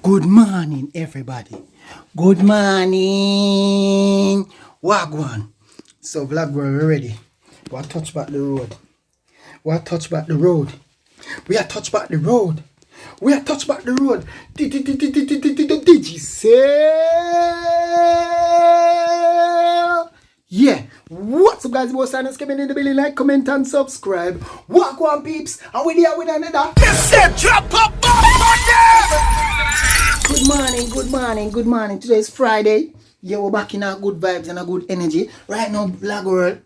Good morning, everybody. Good morning. Wagwan. So, vlog, we're ready. We are touch back the road. We are touch back the road. We are touch back the road. We are touch back the road. Did you say? Yeah. What's up, guys? More signers coming in the building. Like, comment, and subscribe. Wagwan peeps. And we're here with another. Good morning, good morning, good morning. Today is Friday. Yeah, we're back in our good vibes and a good energy. Right now, vlog world,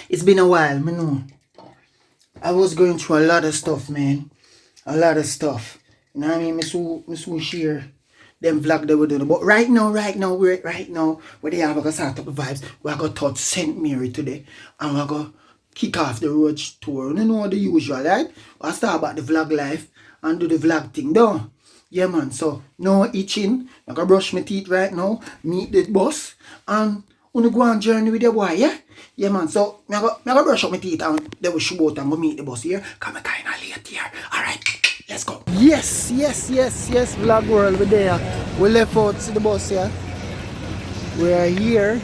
it's been a while, me know. I was going through a lot of stuff, man. A lot of stuff. You know what I mean? Me so share them vlog they were doing. But right now, we're where they are gonna start up the vibes. We're gonna touch St. Mary today. And we're gonna kick off the road tour. You know the usual, right? We'll start about the vlog life and do the vlog thing, though. Yeah, man. So, no itching. I'm gonna brush my teeth right now. Meet the boss. And I'm gonna go on journey with the boy, yeah? Yeah, man. So, I'm gonna brush up my teeth and then we should go out and go meet the boss here. Because I'm kind of late here. Alright, let's go. Yes, vlog world, we're there. We left out to the bus here. We're here.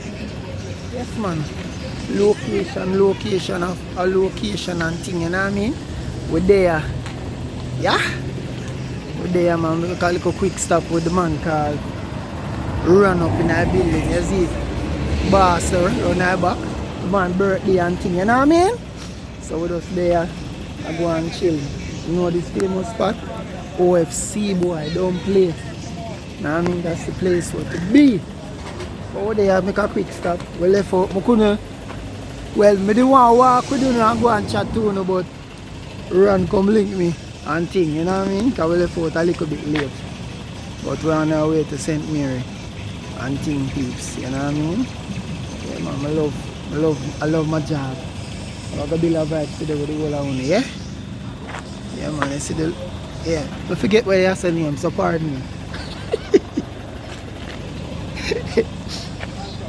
Yes, man. Location of a location and thing, you know what I mean? We're there. Yeah? We're there, man. We call it a quick stop with the man called Run Up in our building. You see? Boss on our back. The man birthday and thing, you know what I mean? So we're just there. I go and chill. You know this famous spot? OFC, boy. Don't play. You know what I mean? That's the place for to be. Over there, make a quick stop. We left out. Well, I didn't want to walk with you and go and chat to you, but Run come link me and thing, you know what I mean? Because we left out a little bit late. But we're on our way to St. Mary and thing peeps, you know what I mean? Yeah, man, I love my job. I'm going to build a vibe today with the whole of me, yeah? Yeah, man, I see the... Yeah, don't forget where you say name, so pardon me.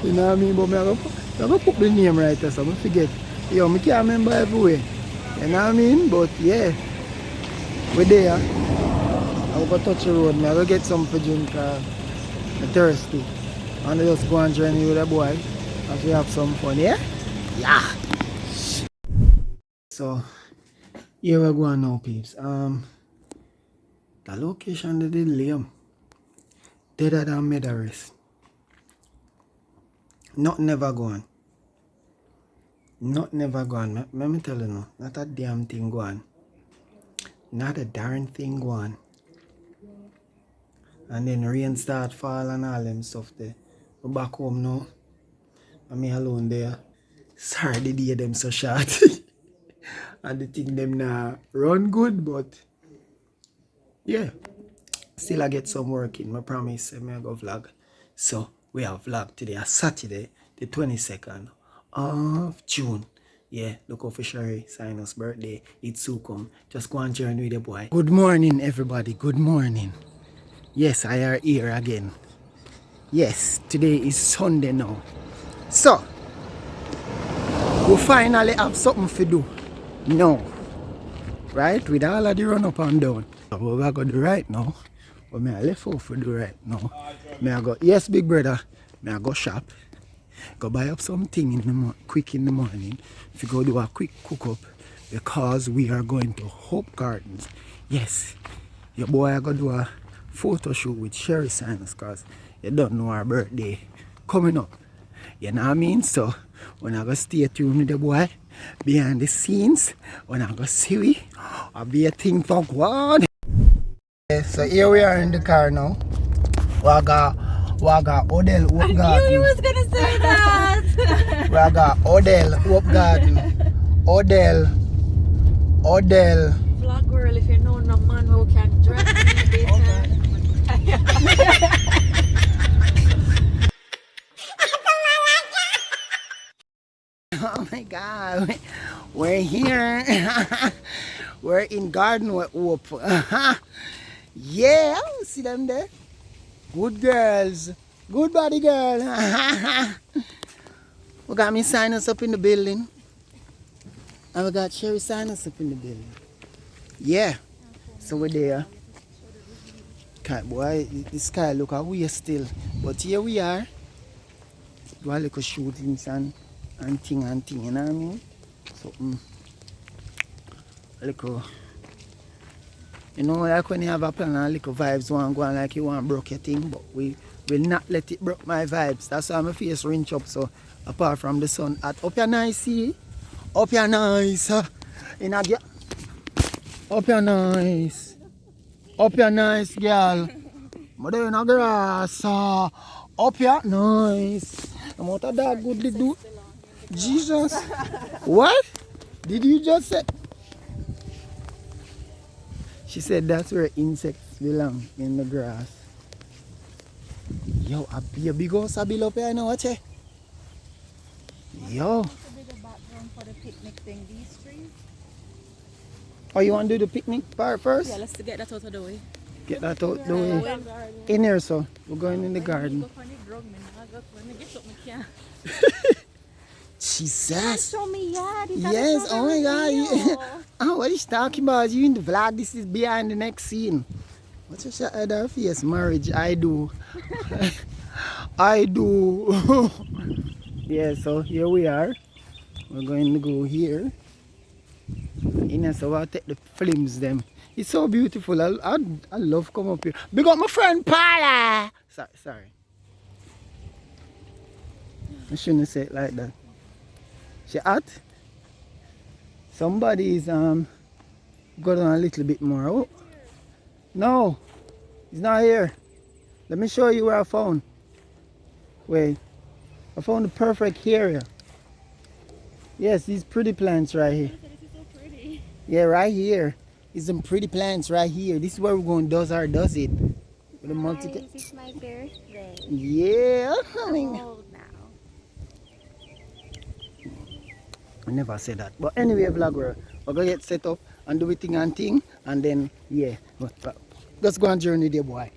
You know what I mean? But I'm going to put the name right there, so I don't forget. Yo, I can't remember everywhere. You know what I mean? But yeah, we're there. I'm going to touch the road. I'm going to get something to drink. I'm thirsty. And just go and journey with the boy as we have some fun, yeah? Yeah! So, here we're going now, peeps. The location they did Liam. Deader than Medaris. Not never gone. Not never gone. Let me tell you now. Not a damn thing gone. Not a darn thing gone. And then rain start fall and all them stuff there. We're back home now. I'm me alone there. Sorry the day them so short. And the thing them now run good, but yeah. Still I get some work in. I promise I'm gonna go vlog. So we have vlog today, Saturday, the 22nd of June. Yeah, look out for Sheri, PSYNOS birthday. It's soon come. Just go and journey with the boy. Good morning, everybody. Good morning. Yes, I are here again. Yes, today is Sunday now. So, we finally have something to do. No. Right? With all of the run up and down. What we're going to do right now. But I left off to do right now. I go, yes, big brother. I go shop. Go buy up something quick in the morning. If you go do a quick cook up. Because we are going to Hope Gardens. Yes. Your boy I go do a photo shoot with Sheri PSYNOS. Because you don't know our birthday coming up. You know what I mean? So when I go stay tuned with the boy behind the scenes, when I go see we, I'll be a thing for one. So here we are in the car now. We got Odell Hope Garden. I knew you was gonna say that. We got Odell Hope Garden. Odell. Vlog world, if you know no man who can dress me Oh my God, we're here. We're in Garden with Hope. Yeah, see them there? Good girls. Good body girl. We got me PSYNOS up in the building. And we got Sheri PSYNOS up in the building. Yeah. So we're there. sky, boy, the sky look away still. But here we are. Do a little shootings and thing, you know what I mean? So, a little, you know, like when you have a plan and little vibes want go on like you want broke your thing, but we will not let it broke my vibes. That's why my face rinse up. So, apart from the sun, up your nice, see? Up your nice. In a up your nice. Up your nice, girl. Mother in a grass. Up your nice. I'm out of that good to do. Jesus. What? Did you just say? She said that's where insects belong, in the grass. Yo, a big house a build up here, you know what? Yo. This will be the background for the picnic thing. These trees. Oh, you want to do the picnic part first? Yeah, let's get that out of the way. Get that out the way. In here, so we're going in the garden. Jesus. Show me, yeah. Yes, oh my God. Oh, what is she talking about? You in the vlog, this is behind the next scene. What's your shot at her face? Marriage, I do. I do. Yeah, so here we are. We're going to go here. In here, so I'll take the films them. It's so beautiful. I love come up here. Big up my friend Paula. Sorry. I shouldn't say it like that. She hot? Somebody's got on a little bit more. Oh. No, he's not here. Let me show you where I found. Wait, I found the perfect area. Yes, these pretty plants right here. This is so pretty. Yeah, right here. These some pretty plants right here. This is where we're going. Does it? With the multi. It's my birthday. Yeah. Old now. I never said that. But anyway, vlogger, we're gonna get set up and do a thing and then yeah. Let's go on journey there, boy.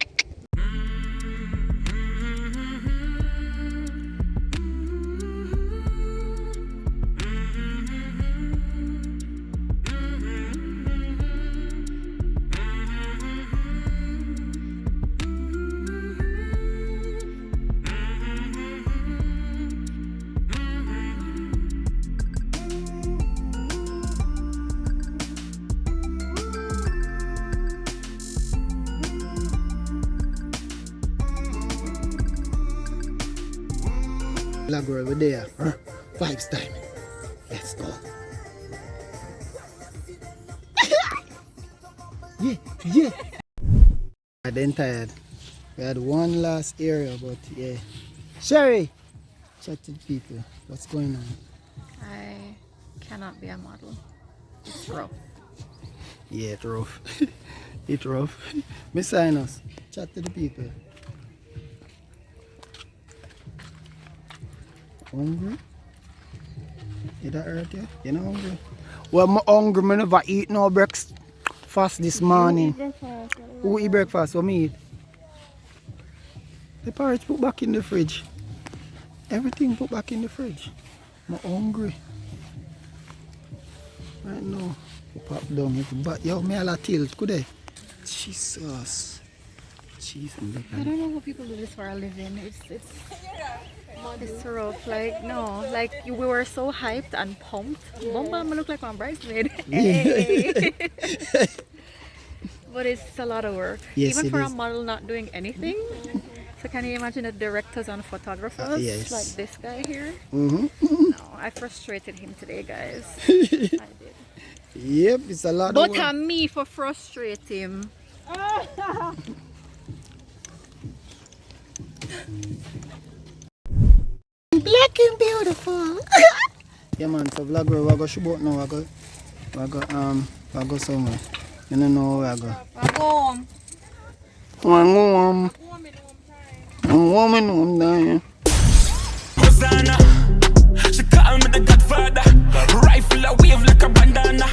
Vlogger over there. Vibes time. Let's go. Yeah. I'm then tired. We had one last area, but yeah. Sheri, chat to the people. What's going on? I cannot be a model. It's rough. Yeah, it's rough. It's rough. PSYNOS, chat to the people. Hungry? You that hurt you? You not hungry? Well, I'm hungry. I never eat no breakfast this morning. Who eat breakfast? What me eat? The porridge put back in the fridge. Everything put back in the fridge. I'm hungry. Right now. Pop down. But yo, me a la till. Could I? Jesus. Cheese and bacon. I don't know how people do this for a living. It's rough. Like, no. Like, we were so hyped and pumped. Bomba, I look like my bridesmaid. Hey. But it's a lot of work. Yes, even for is. a model not doing anything. So can you imagine the directors and photographers? Yes. Like this guy here? No, I frustrated him today, guys. I did. Yep, it's a lot of But work. me for frustrate him. Black and beautiful. Yeah man, so vlogger, we go shoot out now, we go somewhere. You don't know where I go. I go home. I'm warming home down. Hosanna, she call me the Godfather. Rifle a wave like a bandana.